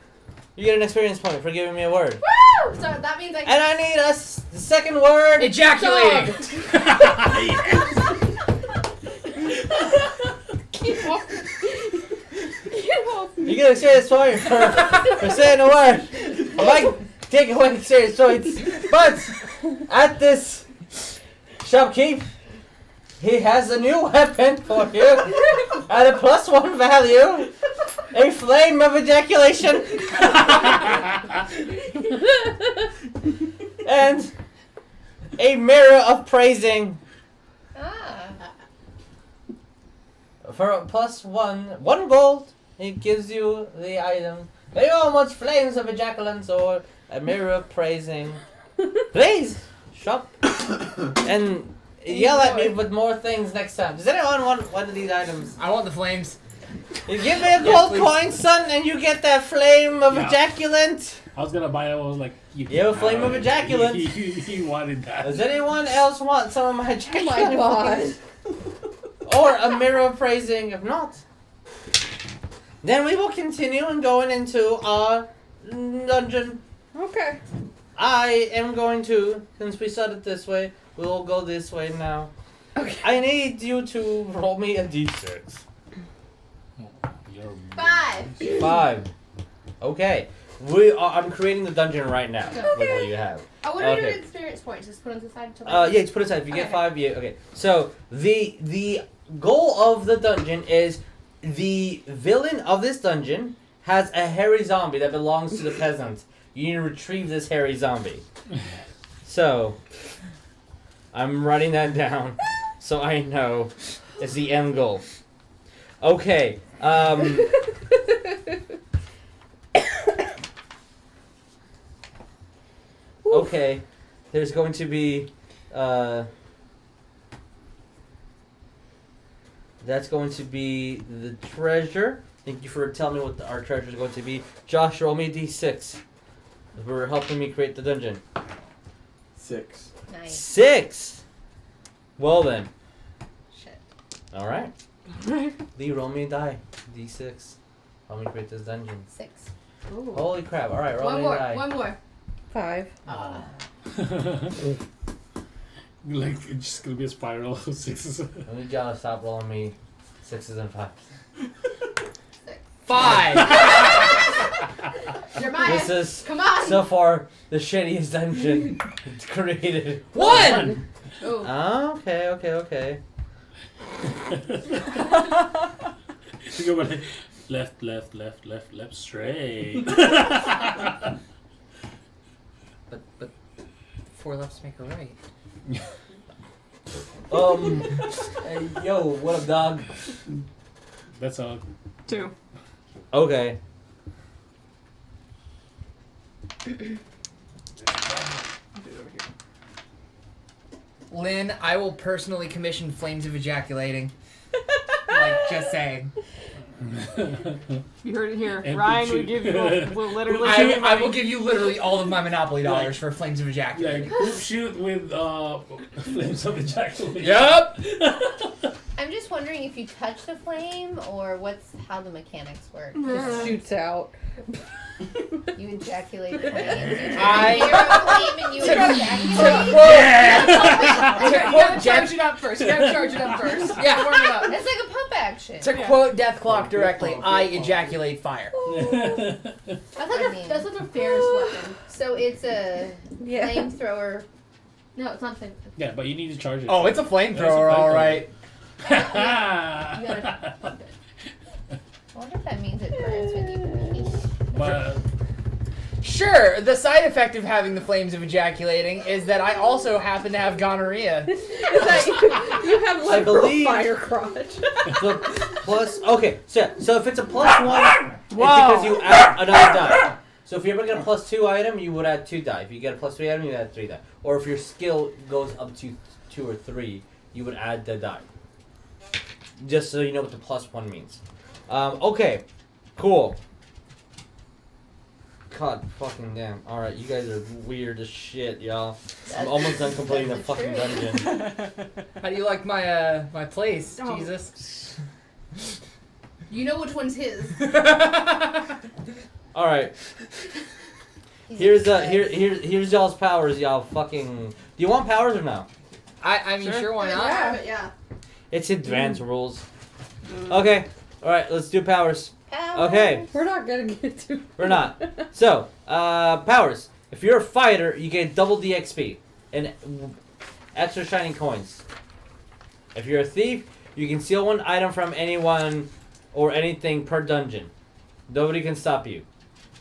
You get an experience point for giving me a word. Woo! So that means I And I need the second word. Ejaculating. Keep off. Get off me. You get an experience point for saying a word. I might take away experience points, but at this shopkeep, he has a new weapon for you at a +1 value. A flame of ejaculation. And a mirror of praising. Ah. For a +1 gold, it gives you the item. They all much flames of ejaculants or a mirror of praising. Please, shop. And yell at me with more things next time. Does anyone want one of these items? I want the flames. You give me a gold coin, son, and you get that flame of Yeah. ejaculant. I was gonna buy it. I was like, you have a flame of ejaculant. He wanted that. Does anyone else want some of my Oh ejaculant? my god. Or a mirror of praising? If not, then we will continue and going into our dungeon. Okay. I am going to, since we started this way, we will go this way now. Okay. I need you to roll me a d6. You're 5. 5. Okay. I'm creating the dungeon right now with what you have. Oh, what are Okay. your experience points? Just put them aside until Yeah, just put it aside. If you get Okay. 5, yeah, okay. So the goal of the dungeon is the villain of this dungeon has a hairy zombie that belongs to the peasant. You need to retrieve this hairy zombie. So I'm writing that down so I know it's the end goal. Okay. Okay. There's going to be that's going to be the treasure. Thank you for telling me what our treasure is going to be. Josh, roll me a d6. for helping me create the dungeon. 6. Nice. 6. Well then. Shit. All right. Lee, roll me a die. D6. Help me create this dungeon. 6. Ooh. Holy crap! All right, roll me a die. One more. 5. Like it's just gonna be a spiral of 6s. I need y'all to stop rolling me 6s and 5s. 5. Jeremiah, This is come on. so far the shittiest dungeon created. 1. Oh. Okay. You go like left, straight. But 4 lefts make a right. Hey, yo, what up, dog? That's all. 2. Okay. I'll do it over here. Lynn, I will personally commission Flames of Ejaculating. Like, just saying. You heard it here. And Ryan, the we cheat. give you will literally I will give you literally all of my Monopoly dollars for Flames of Like Ejaculating. poop shoot with flames of ejaculation. Yup! I'm just wondering if you touch the flame or how the mechanics work. Just shoots out. You ejaculate flames. You I- hear a flame and you To ejaculate. You gotta charge it up first. Yeah. Warm it up. It's like a pump action. To quote Death Clock directly, I ejaculate fire. That's like I mean- that's like a Ferris weapon. So it's a Yeah. flamethrower. No, it's not the same. Yeah, but you need to charge it. Oh, it's a flamethrower, alright. You gotta pump it. I wonder if that means it burns when you pee. But Sure, the side effect of having the Flames of Ejaculating is that I also happen to have gonorrhea. You have like believe- fire crotch. The plus. Okay, so if it's a +1, it's because you add another die. So if you're ever get a +2 item, you would add 2 die. If you get a +3 item, you add 3 die. Or if your skill goes up to 2 or 3, you would add the die. Just so you know what the +1 means. Okay, cool. God fucking damn. Alright, you guys are weird as shit, y'all. I'm almost done completing the that's fucking true. dungeon. How do you like my my place, Oh. Jesus? You know which one's his. Alright. Here's y'all's powers, y'all fucking. Do you want powers or no? I mean, sure, why not? Yeah. It's advanced rules. Okay. Alright, let's do powers. Power. Okay. We're not gonna get to. We're not. So, powers. If you're a fighter, you get double the XP and extra shiny coins. If you're a thief, you can steal 1 item from anyone or anything per dungeon. Nobody can stop you.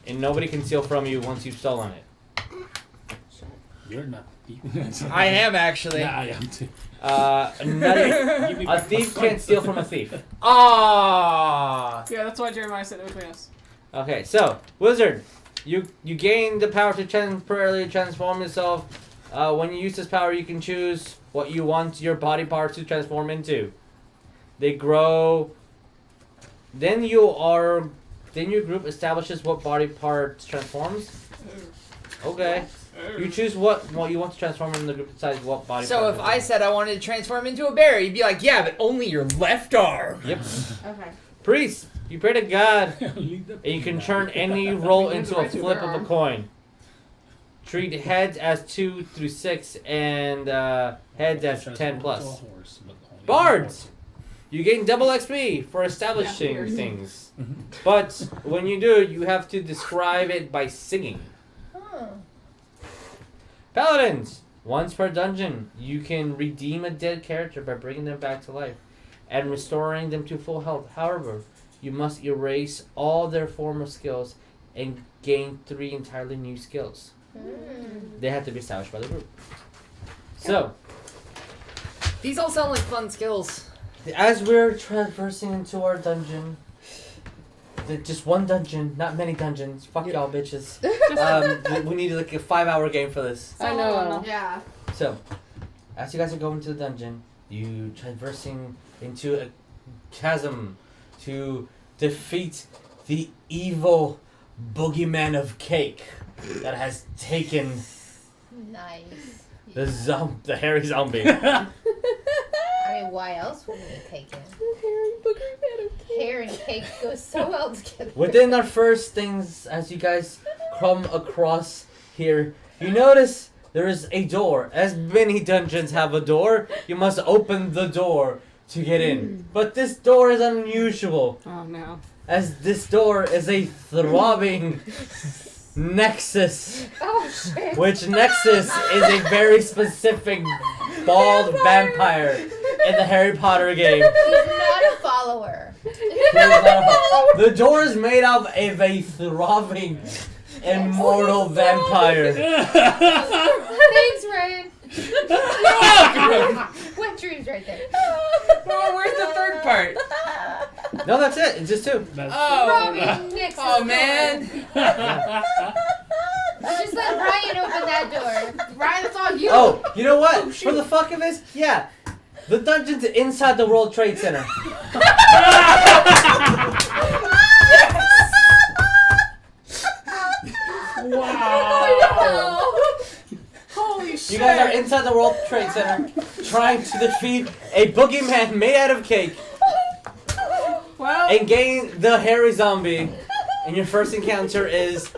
And nobody can steal from you once you've stolen it. you're not. I am actually. Yeah, I am too. A thief can't steal from a thief. Ah. Yeah, that's why Jeremiah said it between us. Okay, so wizard, you gain the power to temporarily transform yourself. When you use this power, you can choose what you want your body parts to transform into. They grow. Then your group establishes what body parts transforms. Okay. You choose what you want to transform in the group decides what body So part. if I said I wanted to transform into a bear, you'd be like, yeah, but only your left arm. Yep. Okay. Priest, you pray to God. Leave the- And you can turn any roll into a flip of a coin. Treat heads as 2 through 6 and heads as 10 plus. Bards! You gain double XP for establishing Yeah, things. Mhm. But when you do, you have to describe it by singing. Oh. Paladins! Once per dungeon, you can redeem a dead character by bringing them back to life and restoring them to full health. However, you must erase all their former skills and gain 3 entirely new skills. They have to be established by the group. So, These all sound like fun skills. as we're traversing into our dungeon, just one dungeon, not many dungeons. Fuck y'all, bitches. We need like a 5-hour game for this. I know. Yeah. So, as you guys are going to the dungeon, you traversing into a chasm to defeat the evil boogeyman of cake. that has taken Nice. the hairy zombie. I mean, why else would we take it? Hair and boogery pancake. Hair and cake go so well together. Within our first things, as you guys come across here, you notice there is a door. As many dungeons have a door, you must open the door to get in. But this door is unusual, Oh no. as this door is a throbbing nexus. Oh shit. Which nexus is a very specific bald vampire in the Harry Potter game. He's not a follower. The door is made up of a throbbing, immortal vampire. Thanks, Ryan. Wet dreams right there. Oh, where's the third part? No, that's it. It's just two. Oh, Robbie, next oh man. Just let Ryan open that door. Ryan, it's all you. Oh, you know what? For the fuck of this, yeah. The dungeon's inside the World Trade Center. Wow. Holy shit. You guys are inside the World Trade Center trying to defeat a boogeyman made out of cake Well, and gain the hairy zombie. And your first encounter is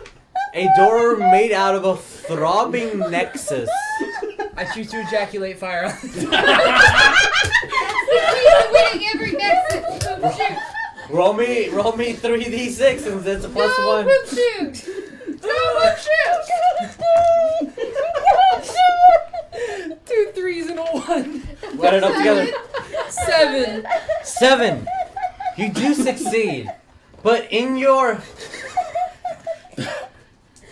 a door made out of a throbbing nexus. I choose to ejaculate fire. He's winning every next. Oh, shoot. Roll me 3d6 and it's a plus No, one. poop shoot. No, poop shoot. 2 3s and a 1. Add it up together. 7. 7. You do succeed, but in your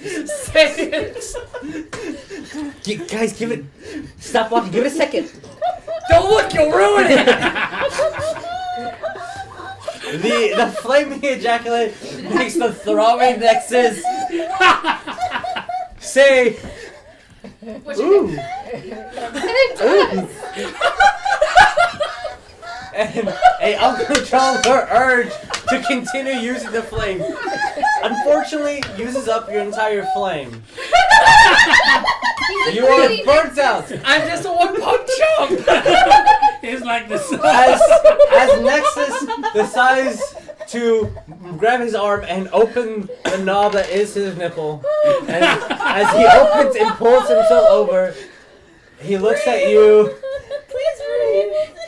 6. guys, give it. Stop watching. Give it a second. Don't look, you'll ruin it. The flaming ejaculate makes the throbbing nexus say, ooh. And a uncontrollable urge to continue using the flame. Unfortunately, uses up your entire flame. You are burnt out. I'm just a 1-pump chump. It's like the As Nexus decides to grab his arm and open the knob that is his nipple, and as he opens and pulls himself over, he looks at you.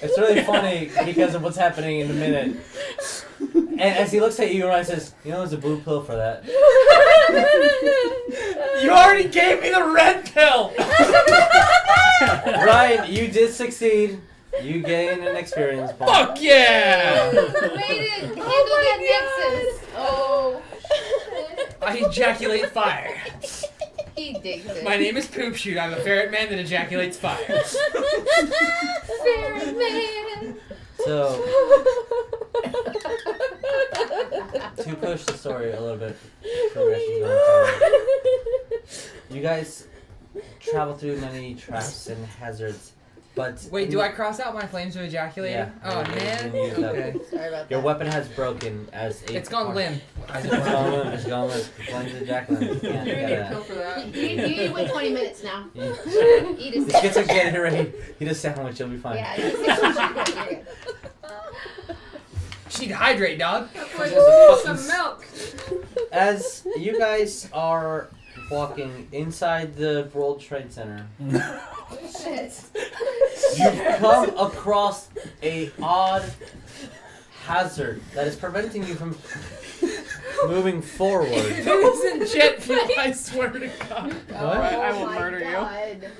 It's really funny because of what's happening in a minute. And as he looks at you, Ryan says, "You know, there's a blue pill for that." You already gave me the red pill. Ryan, you did succeed. You gain an experience point. Fuck yeah. Way to handle that nexus. Oh, shit. I ejaculate fire. He digs it. My name is Poop Shoot. I'm a ferret man that ejaculates fire. Ferret man. So, to push the story a little bit, progression going forward. You guys travel through many traps and hazards, but Wait, do I cross out my flames of ejaculating? Yeah. Oh You man. can use that. Okay. Sorry about Your that. weapon has broken as a. It's gone limp. It's gone limp. It's gone limp. Flames of Jacqueline. You can't you get need a that. pill for that. You wait 20 minutes now. Yeah. Eat a This gets like getting ready. Eat a sandwich. You'll be fine. Yeah, eat a sandwich. You're good. She'd hydrate, dog. Like, There's a fucking some milk. As you guys are walking inside the World Trade Center, Shit. you come across a odd hazard that is preventing you from moving forward. If it isn't jet fuel, I swear to God. What? I will Oh my murder you. God.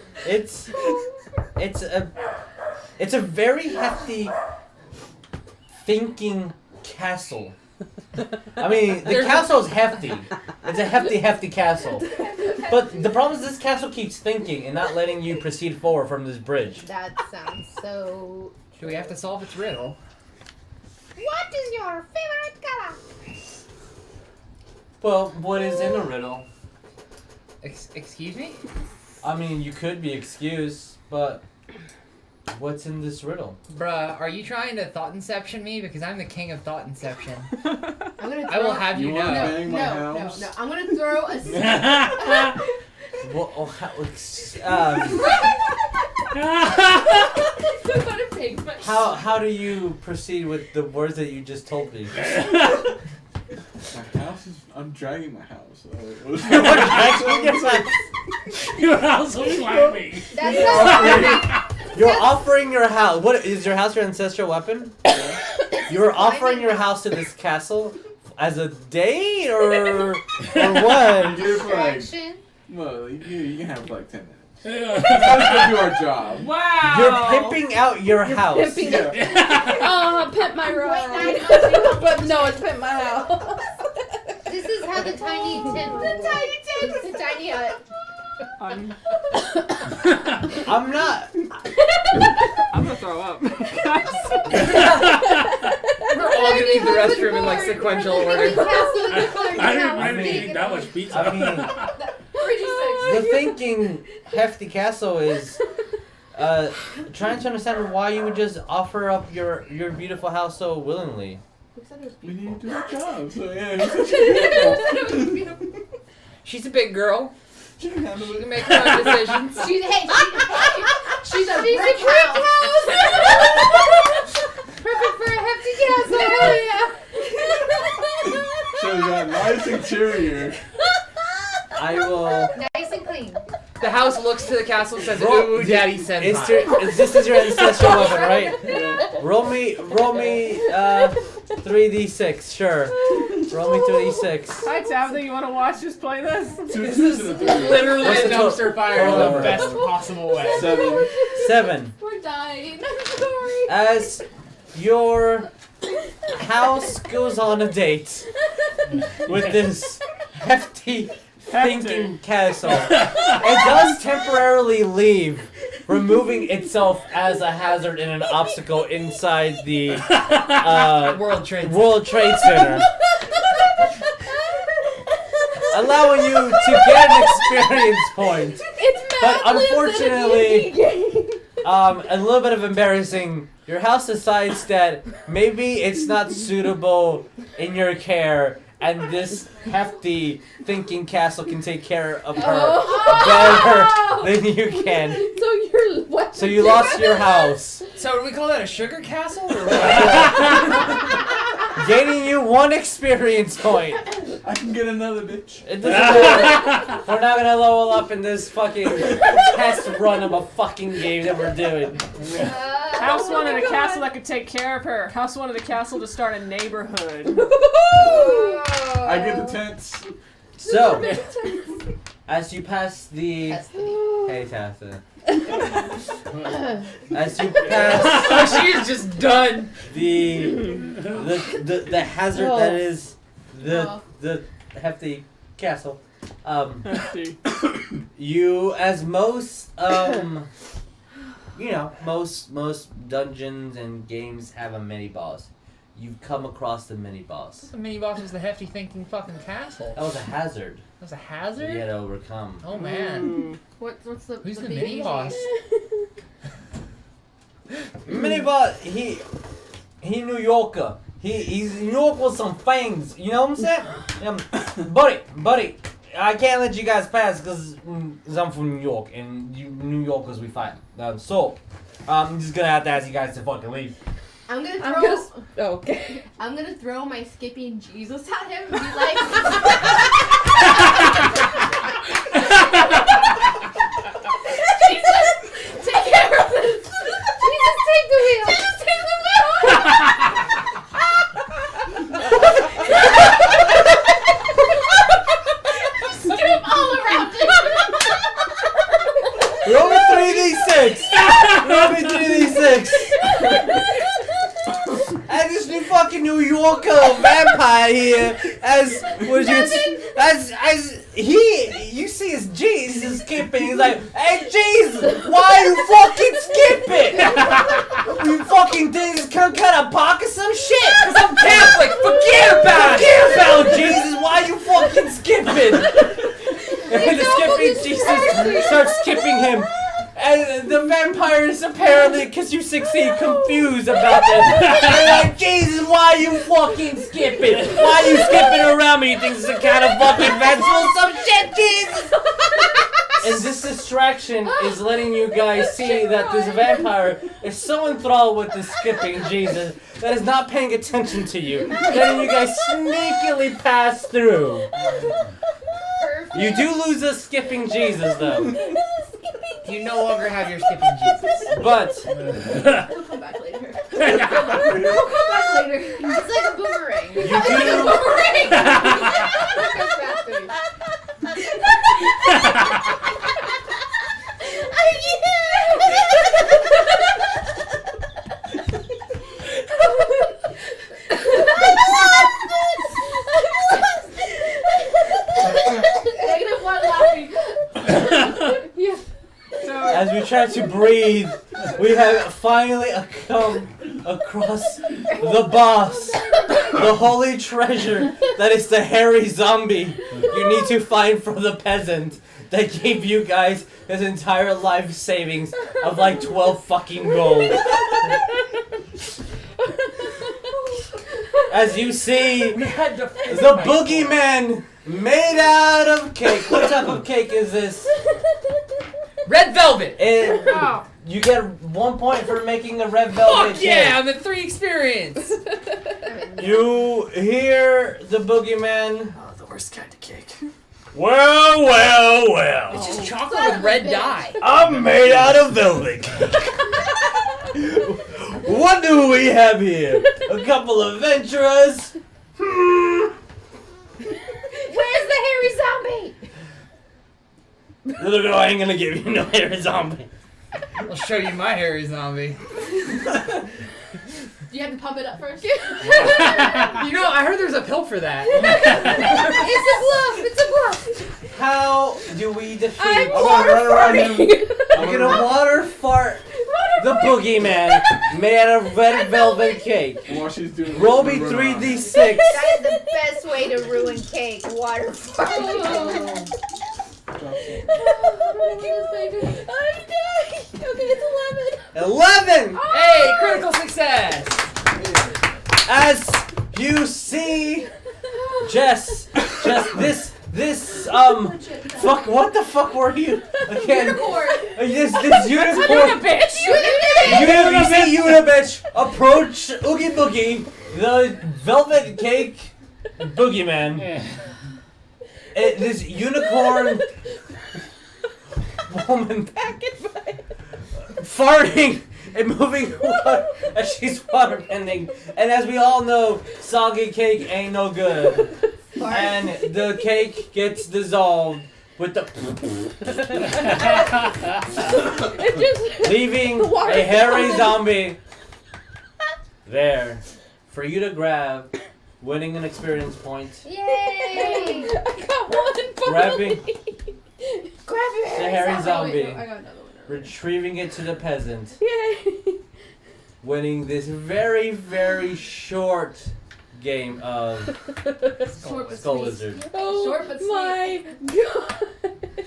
It's a very hefty thinking castle. I mean, the castle's hefty. It's a hefty castle. But the problem is this castle keeps thinking and not letting you proceed forward from this bridge. That sounds so. Do we have to solve its riddle? What is your favorite color? Well, what is in a riddle? Excuse me? I mean, you could be excused, but What's in this riddle? Bruh, are you trying to thought inception me? Because I'm the king of thought inception. I'm gonna I will have you You wanna know. bang my No. house? I'm gonna throw a. Well, how do you proceed with the words that you just told me? My house is. I'm dragging my house. Your house will slap me. You're offering your house. What is your house? Your ancestral weapon? You're offering your house to this castle as a date, or what? You're like, Distraction. well, you can have like 10 minutes. Yeah. Let's go do our job. Wow. You're pimping out your house. Pimping Yeah. pimp my ride. But no, it's pimp my house. This is how the tiny hut. I'm I'm not. gonna throw up. We're all gonna leave the restroom in like sequential order. I didn't eat that much pizza. I mean, the thinking hefty castle is trying to understand why you would just offer up your beautiful house so willingly. We need to do our job. So yeah, he's such a beautiful. She's a big girl. She can handle She it. can make her own decisions. She's a She's brick a brick house. Perfect for a hefty castle. Hell yeah. So we got nice interior. I will. Nice and clean. The house looks to the castle and says, Roll- "Ooh, Daddy senpai." This is your ancestral weapon, right? Yeah. Roll me 3d6, sure. Roll me 3d6. Hi, Tabitha. You want to watch us play this? This is literally What's a the total? dumpster fire in Hold the on. best possible way. 7. 7. We're dying. I'm sorry. As your house goes on a date with this hefty thinking castle, it does temporarily leave, removing itself as a hazard and an obstacle inside the World Trade. World Trade Center, allowing you to get an experience point. But unfortunately, a little bit of embarrassing. Your house decides that maybe it's not suitable in your care, and this hefty thinking castle can take care of her better than you can. So you're what? So you lost your house, So do we call that a sugar castle or what? gaining you 1 experience point. I can get another bitch. It doesn't matter. We're not gonna level up in this fucking test run of a fucking game that we're doing. House wanted a castle that could take care of her. House wanted a castle to start a neighborhood. I get the tents. So, as you pass the hey Tassa, as you pass Oh, she is just done. the hazard that is the hefty castle, you, as most most dungeons and games have a mini boss. You've come across the mini boss. The mini boss is the hefty thinking fucking castle. That was a hazard That's a that hazard? you had to overcome. Oh man. What's the Who's the big mini name? boss? Mini boss, he New Yorker. He's New York with some fangs. You know what I'm saying? Buddy, I can't let you guys pass because I'm from New York and you New Yorkers we fight. So I'm just gonna have to ask you guys to fucking leave. I'm gonna I'm throw. gonna. Okay. I'm gonna throw my skipping Jesus at him and be like, Jesus, take care of this. Jesus, take the wheel. Jesus, take the wheel. Skip all around it. Roll me 3d6. Roll me 3d6. And this new fucking New Yorker vampire here, as you see his Jesus skipping. He's like, hey Jesus, why you fucking skipping? You fucking think this come kind of pocket some shit? Cause I'm Catholic. Forget about it. Forget about Jesus. Why you fucking skipping? And the skipping Jesus starts skipping him. And the vampires apparently, because you succeed, confused about this. They're like, Jesus, why are you fucking skipping? Why are you skipping around me? You think this is a kind of fucking festival? Some shit, Jesus! And this distraction is letting you guys see that this vampire is so enthralled with the skipping Jesus that is not paying attention to you. Letting you guys sneakily pass through. You do lose a skipping Jesus though. You no longer have your skipping Jesus. But We'll come back later. We'll come back later. It's like a boomerang. you do Negative 1 laughing. as we try to breathe, we have finally come across the boss, the holy treasure that is the hairy zombie you need to find from the peasant that gave you guys his entire life savings of like 12 fucking gold. As you see, the boogeyman made out of cake. What type of cake is this? Red velvet. Oh. You get 1 point for making a red velvet Fuck yeah, cake. I'm at 3 experience. You hear the boogeyman. Oh, the worst kind of cake. Well. It's just chocolate with red dye. I'm made out of velvet. What do we have here? A couple of adventurers. Where's the hairy zombie? Little girl, I ain't gonna give you no hairy zombie. I'll show you my hairy zombie. Do you have to pump it up first? You know, I heard there's a pill for that. It's a bluff. How do we defeat? I'm water farting. We're gonna water fart the boogeyman made out of red velvet cake. While she's doing Roll the me run 3d6. That is the best way to ruin cake. Water farting. I'm dying. Okay, it's 11. Hey, critical success. As you see, Jess, fuck, what the fuck were you again? Unicorn. This unicorn. Bitch! You see Unibitch approach Oogie Boogie, the velvet cake boogeyman. This unicorn woman farting and moving water as she's waterbending. And as we all know, soggy cake ain't no good. And the cake gets dissolved with the leaving a hairy zombie there for you to grab, winning an experience point. Yay! I got one. Grabbing Grab your the hairy zombie, I got another one. retrieving it to the peasant, Yay! winning this very, very short game of Short but Skull sweet. Lizard. Oh Short but my god!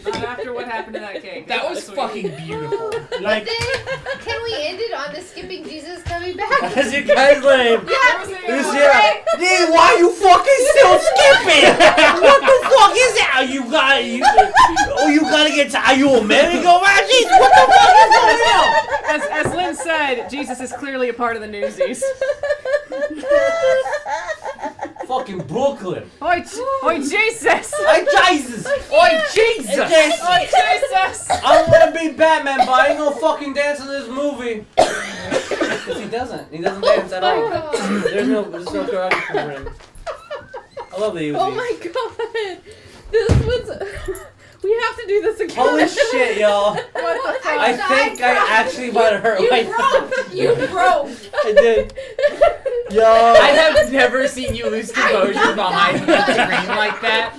Not after what happened to that cake. That was fucking beautiful. Like, Can we end it on the skipping Jesus coming back? as you guys lame. Yeah. Dude, why you fucking still skipping? What the fuck is that? You gotta get to. Are you a merry-go-round? Jeez, what the fuck is going on? As Lynn said, Jesus is clearly a part of the Newsies. Fucking Brooklyn. Oi, Jesus! Hey, Jesus. Oi, Jesus! Oi, Jesus! I wanna be Batman, but I ain't gonna fucking dance in this movie. Because he doesn't. He doesn't dance at all. There's no choreography for him. I love the Uzi. Oh my god! This was. We have to do this again. Holy shit, y'all. What the fuck? I think I actually might have hurt my You broke. I did. Yo. I have never seen you lose composure behind the screen like that.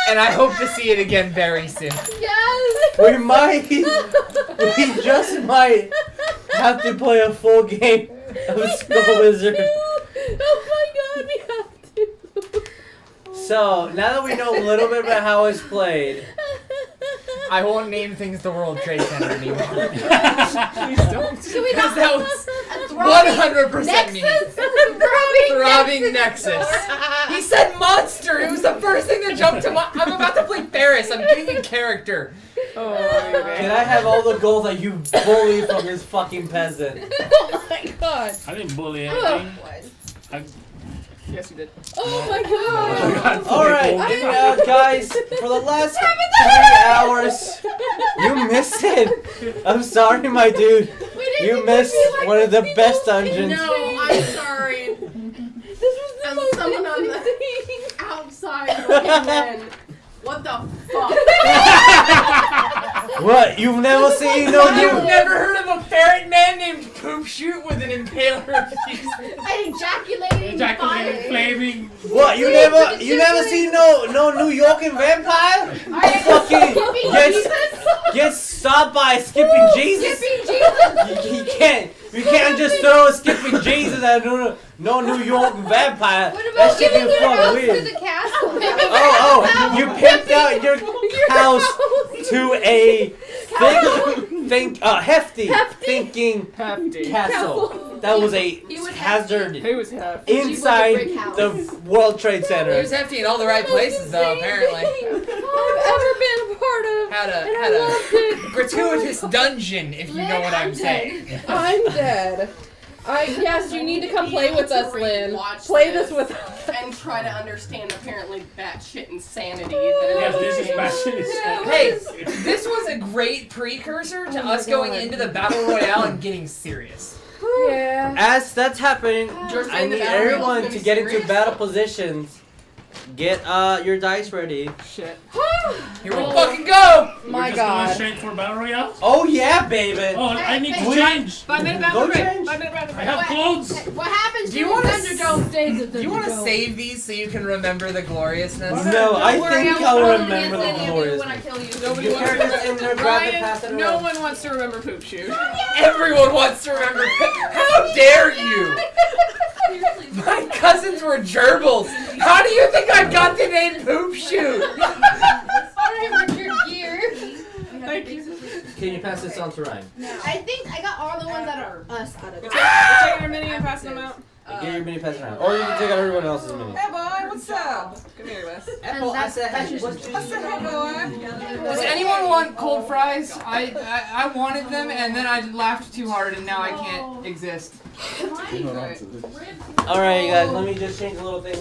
And I hope to see it again very soon. Yes. We just might have to play a full game of Skull Wizard. Oh my god, we have to. So, now that we know a little bit about how it's played, I won't name things the World Trade Center anymore. Please don't. Should we Because not that was 100% me. Throbbing Nexus. He said monster. It was the first thing that jumped to my. I'm about to play Ferris. I'm getting in character. Oh, Can I have all the gold that you bully from this fucking peasant? Oh my god. I didn't bully Oh, anything. yes, you did. oh my god. Alright, guys, for the last 3 hours, you missed it. I'm sorry, my dude. You missed one of the best dungeons. No, I'm sorry. This was the As most someone on the interesting. outside looking in. What the fuck? What? You've never seen no You've new... never heard of a ferret man named Poop Shoot with an impaler fuse? I ejaculated Ejaculated flaming. What? You never seen no New York vampire? Fucking get stopped by a skipping Jesus. You can't just throw a skipping Jesus at no New York vampire. What That about shit giving is your house fucking to weird. the castle? Oh, you pimped out your house to a hefty thinking castle. That was a hazard He was half. inside the World Trade He Center. was hefty in all the right places, though, apparently. I've ever been a part of. Had And I loved a it. gratuitous dungeon, if you know what I'm saying. I'm dead. Yes, you need to come play with us, Lynn. Watch Play this with us. and try to understand apparently batshit insanity. Yes, That this is batshit. Hey, this was a great precursor to us going into the Battle Royale and getting serious. Yeah. As that's happening, You're I saying the need battle royale's everyone gonna to be get into serious? battle positions. Get your dice ready. Shit. Here we fucking go! My We're just god. going straight for battle royale. Oh yeah, baby. Oh, I need to Hey, change. 5 minute Go battle break. change. 5 minute battle I break. have clothes. what happens Do you to want the to Thunderdome stays at Do you want to save these so you can remember the gloriousness? No, I think I'll remember the when I glorious. kill you. Nobody You wants carry to this in there, grab it, pass it Ryan, no around. one wants to remember Poop Shoot. Everyone wants to remember. How dare you? My cousins were gerbils. How do you think I got the name Poop Shoot? Alright, Richard Gere. Thank you. Can you pass this on to Ryan? I think I got all the ones that are us out of We're taking our mini and passing them out. Get your mini pass around. Or you can take out everyone else's mini. Hey boy, what's up? Come here, Wes. Apple, I said, hey, what you Hey boy. Does anyone want cold fries? I wanted them and then I laughed too hard and now I can't exist. You know what I'm saying? Alright, you guys, let me just change a little thing.